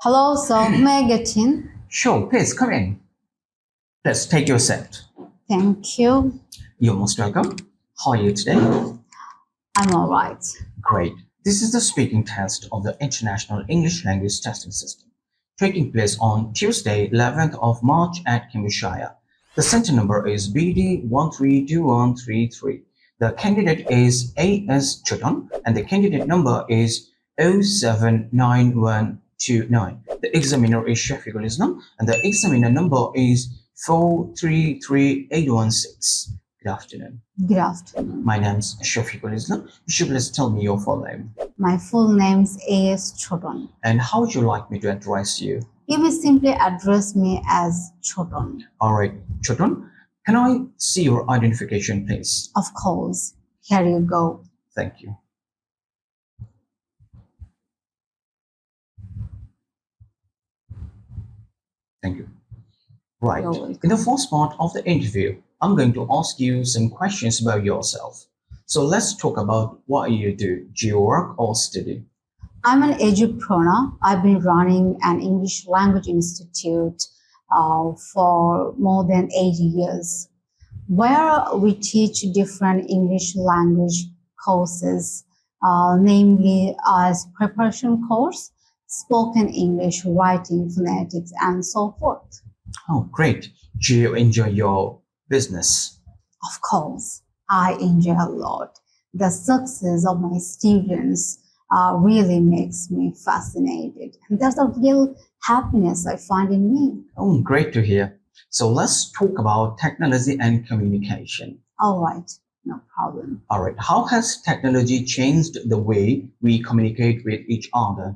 Hello, sir. May I get in? Sure, please come in. Let's take your seat. Thank you. You're most welcome. How are you today? I'm all right. Great. This is the speaking test of the International English Language Testing System, taking place on Tuesday, 11th of March at Cambridgeshire. The center number is BD132133. The candidate is AS Choton, and the candidate number is 079129. The examiner is Shafiq and the examiner number is 433816. Good afternoon. Good afternoon. My name's Shafiq. You should please tell me your full name. My full name's AS Choton. And how would you like me to address you? You may simply address me as Choton. All right, Choton, can I see your identification, please? Of course. Here you go. Thank you. Thank you. Right. In the first part of the interview, I'm going to ask you some questions about yourself. So let's talk about what you do. Do you work or study? I'm an edupreneur. I've been running an English language institute for more than 80 years, where we teach different English language courses, namely as preparation course, spoken English, writing, phonetics, and so forth. Oh, great. Do you enjoy your business? Of course, I enjoy a lot. The success of my students really makes me fascinated. And there's a real happiness I find in me. Oh, great to hear. So let's talk about technology and communication. All right, no problem. All right. How has technology changed the way we communicate with each other?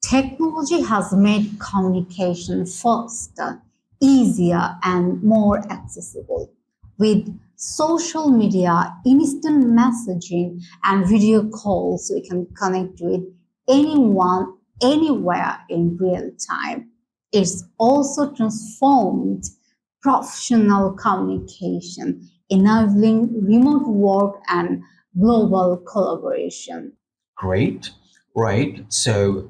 Technology has made communication faster, easier, and more accessible. With social media, instant messaging, and video calls, we can connect with anyone, anywhere in real time. It's also transformed professional communication, enabling remote work and global collaboration. Great. Right. So,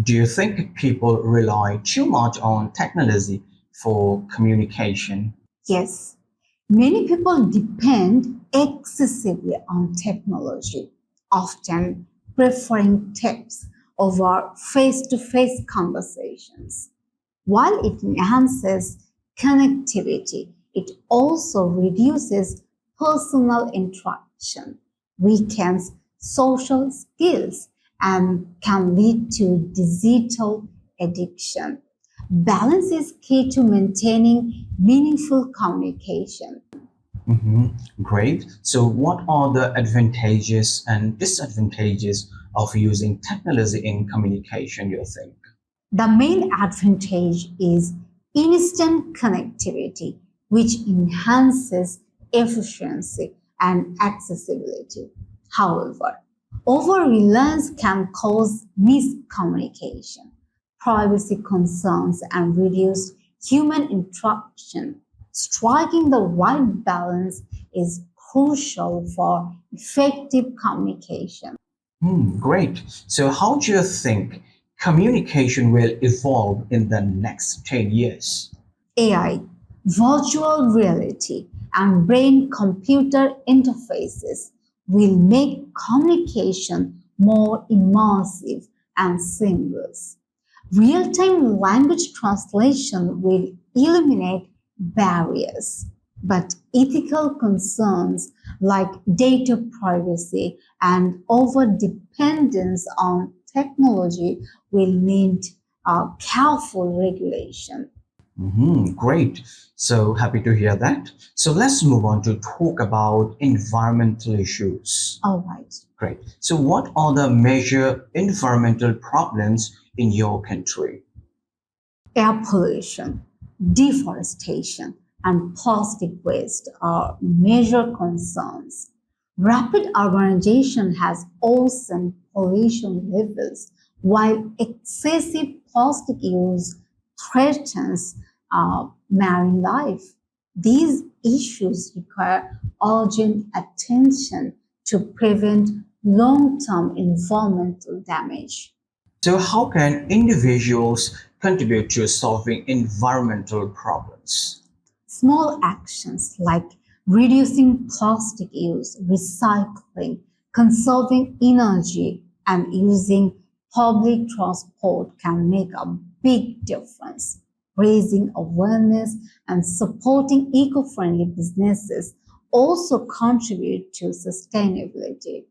do you think people rely too much on technology for communication? Yes, many people depend excessively on technology, often preferring text over face-to-face conversations. While it enhances connectivity, it also reduces personal interaction, weakens social skills, and can lead to digital addiction. Balance is key to maintaining meaningful communication. Great. So, what are the advantages and disadvantages of using technology in communication, you think? The main advantage is instant connectivity, which enhances efficiency and accessibility. However, over-reliance can cause miscommunication, privacy concerns, and reduced human interaction. Striking the right balance is crucial for effective communication. Great. So, how do you think communication will evolve in the next 10 years? AI, virtual reality, and brain-computer interfaces will make communication more immersive and seamless. Real-time language translation will eliminate barriers, but ethical concerns like data privacy and over-dependence on technology will need careful regulation. Great. So happy to hear that. So let's move on to talk about environmental issues. All right. Great. So what are the major environmental problems in your country? Air pollution, deforestation, and plastic waste are major concerns. Rapid urbanization has worsened pollution levels, while excessive plastic use threatens marine life. These issues require urgent attention to prevent long-term environmental damage. So how can individuals contribute to solving environmental problems? Small actions like reducing plastic use, recycling, conserving energy, and using public transport can make a big difference. Raising awareness and supporting eco-friendly businesses also contribute to sustainability.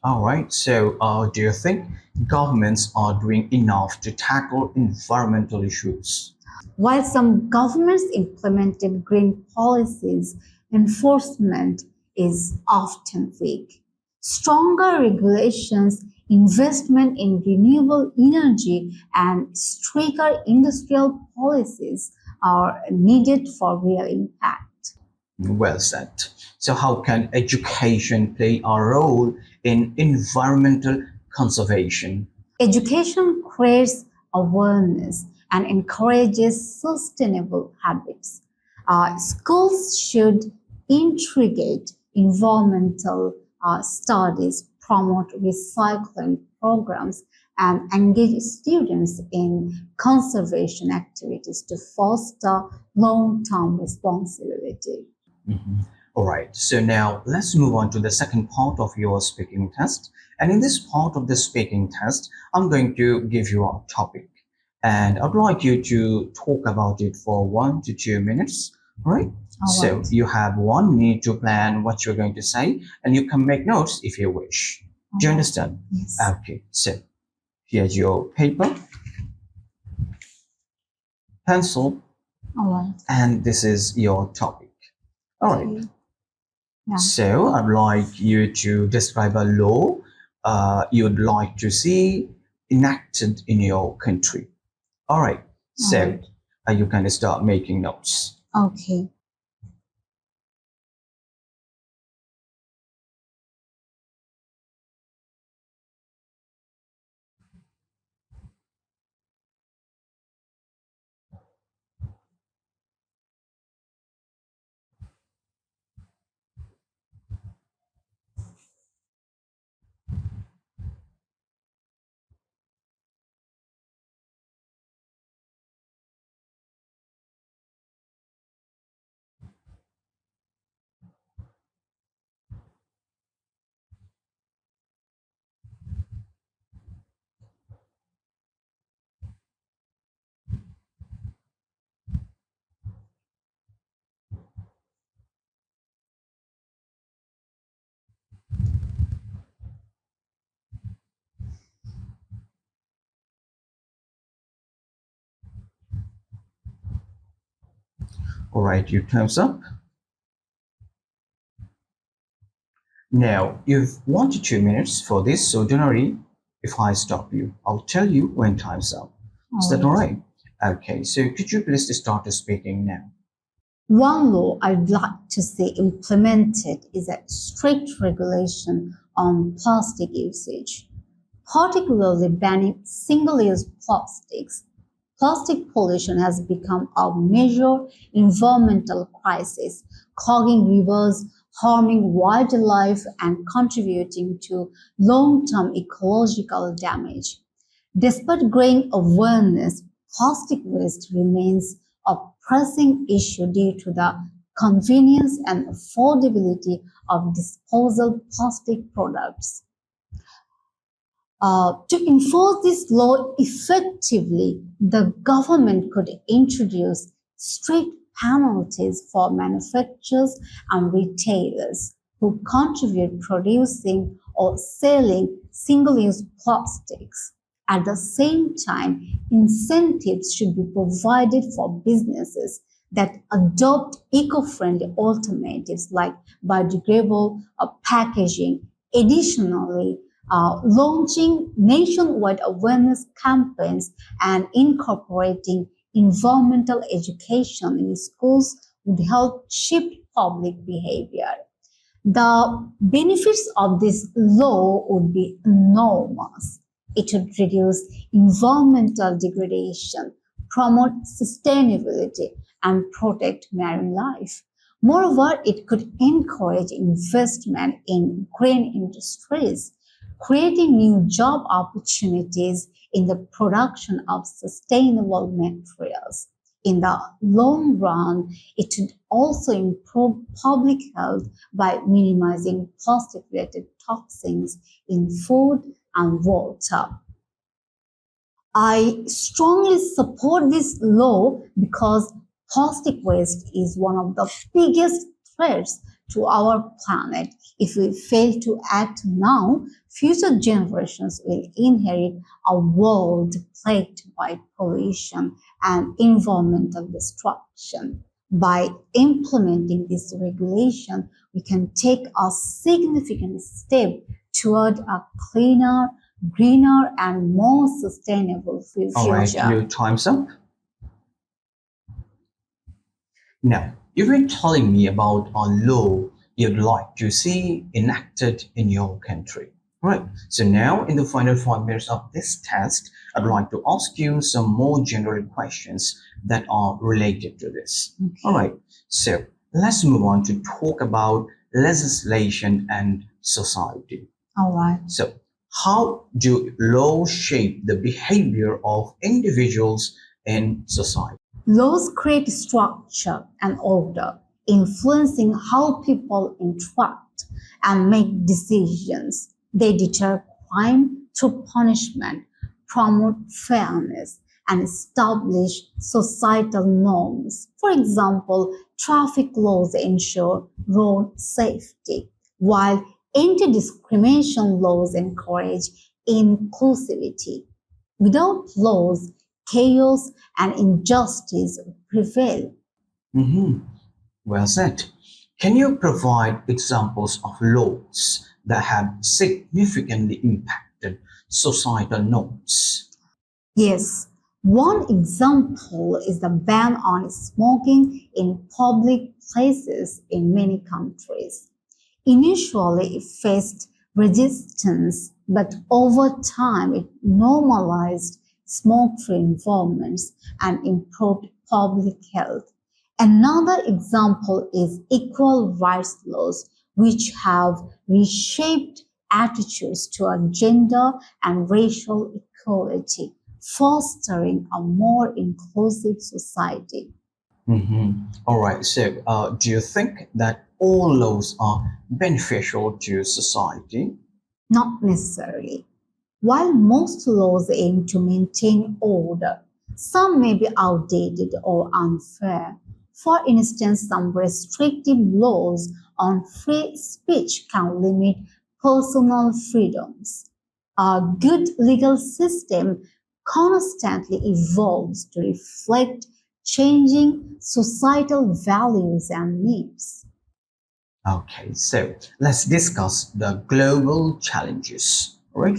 All right. So do you think governments are doing enough to tackle environmental issues? While some governments implemented green policies, enforcement is often weak. Stronger regulations, investment in renewable energy, and stricter industrial policies are needed for real impact. Well said. So how can education play a role in environmental conservation? Education creates awareness and encourages sustainable habits. Schools should integrate environmental studies, promote recycling programs, and engage students in conservation activities to foster long-term responsibility. Mhm. All right. So now let's move on to the second part of your speaking test. And in this part of the speaking test, I'm going to give you a topic. And I'd like you to talk about it for 1 to 2 minutes. All right. All So right. you have 1 minute to plan what you're going to say, and you can make notes if you wish. Do you understand? Yes. Okay. So here's your paper, pencil, All right. and this is your topic. All right. Okay. Yeah. So I'd like you to describe a law you'd like to see enacted in your country. All right. So All right. you can start making notes. Okay. All right, your time's up. Now, you've 1 to 2 minutes for this, so don't worry if I stop you. I'll tell you when time's up. Is that all right? Okay, so could you please start speaking now? One law I'd like to see implemented is a strict regulation on plastic usage, particularly banning single-use plastics. Plastic pollution has become a major environmental crisis, clogging rivers, harming wildlife, and contributing to long-term ecological damage. Despite growing awareness, plastic waste remains a pressing issue due to the convenience and affordability of disposal plastic products. To enforce this law effectively, the government could introduce strict penalties for manufacturers and retailers who contribute producing or selling single-use plastics. At the same time, incentives should be provided for businesses that adopt eco-friendly alternatives like biodegradable packaging. Additionally, launching nationwide awareness campaigns and incorporating environmental education in schools would help shift public behavior. The benefits of this law would be enormous. It would reduce environmental degradation, promote sustainability, and protect marine life. Moreover, it could encourage investment in green industries, creating new job opportunities in the production of sustainable materials. In the long run, it should also improve public health by minimizing plastic-related toxins in food and water. I strongly support this law because plastic waste is one of the biggest threats to our planet. If we fail to act now, future generations will inherit a world plagued by pollution and environmental destruction. By implementing this regulation, we can take a significant step toward a cleaner, greener, and more sustainable future. All right, your time's up. Now, you've been telling me about a law you'd like to see enacted in your country. Right. So now, in the final 5 minutes of this test, I'd like to ask you some more general questions that are related to this. Okay. All right. So let's move on to talk about legislation and society. All right. So, how do laws shape the behavior of individuals in society? Laws create structure and order, influencing how people interact and make decisions. They deter crime through punishment, promote fairness, and establish societal norms. For example, traffic laws ensure road safety, while anti-discrimination laws encourage inclusivity. Without laws, chaos and injustice prevail. Well said. Can you provide examples of laws that have significantly impacted societal norms? Yes, one example is the ban on smoking in public places in many countries. Initially, it faced resistance, but over time, it normalized smoke-free environments and improved public health. Another example is equal rights laws, which have reshaped attitudes toward gender and racial equality, fostering a more inclusive society. All right. So, do you think that all laws are beneficial to society? Not necessarily. While most laws aim to maintain order, some may be outdated or unfair. For instance, some restrictive laws on free speech can limit personal freedoms. A good legal system constantly evolves to reflect changing societal values and needs. Okay, so let's discuss the global challenges. Right?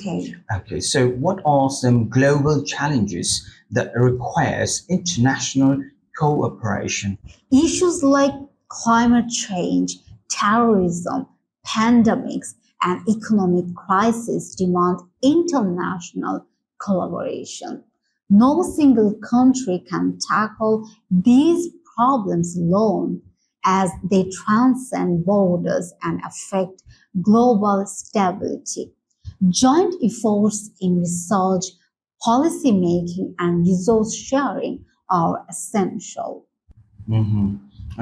Okay, so what are some global challenges that requires international cooperation? Issues like climate change, terrorism, pandemics, and economic crisis demand international collaboration. No single country can tackle these problems alone, as they transcend borders and affect global stability. Joint efforts in research, policy making, and resource sharing are essential.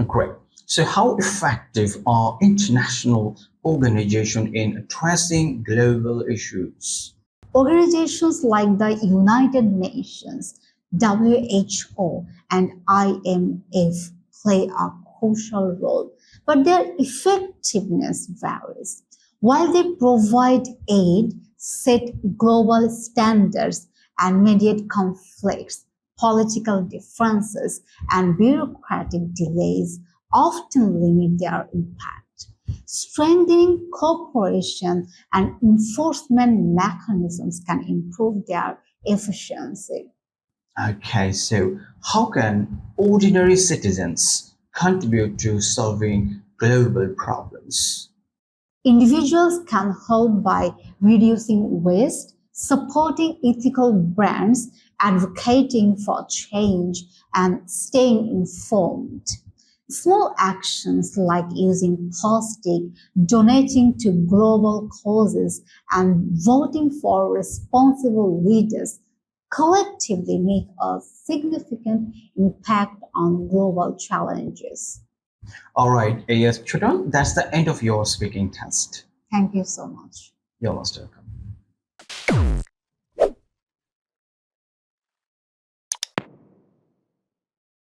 Great. So, how effective are international organizations in addressing global issues? Organizations like the United Nations, WHO, and IMF play a crucial role, but their effectiveness varies. While they provide aid, set global standards, and mediate conflicts, political differences and bureaucratic delays often limit their impact. Strengthening cooperation and enforcement mechanisms can improve their efficiency. Okay, so how can ordinary citizens contribute to solving global problems? Individuals can help by reducing waste, supporting ethical brands, advocating for change, and staying informed. Small actions like using plastic, donating to global causes, and voting for responsible leaders collectively make a significant impact on global challenges. All right, yes, Choton, that's the end of your speaking test. Thank you so much. You're most welcome.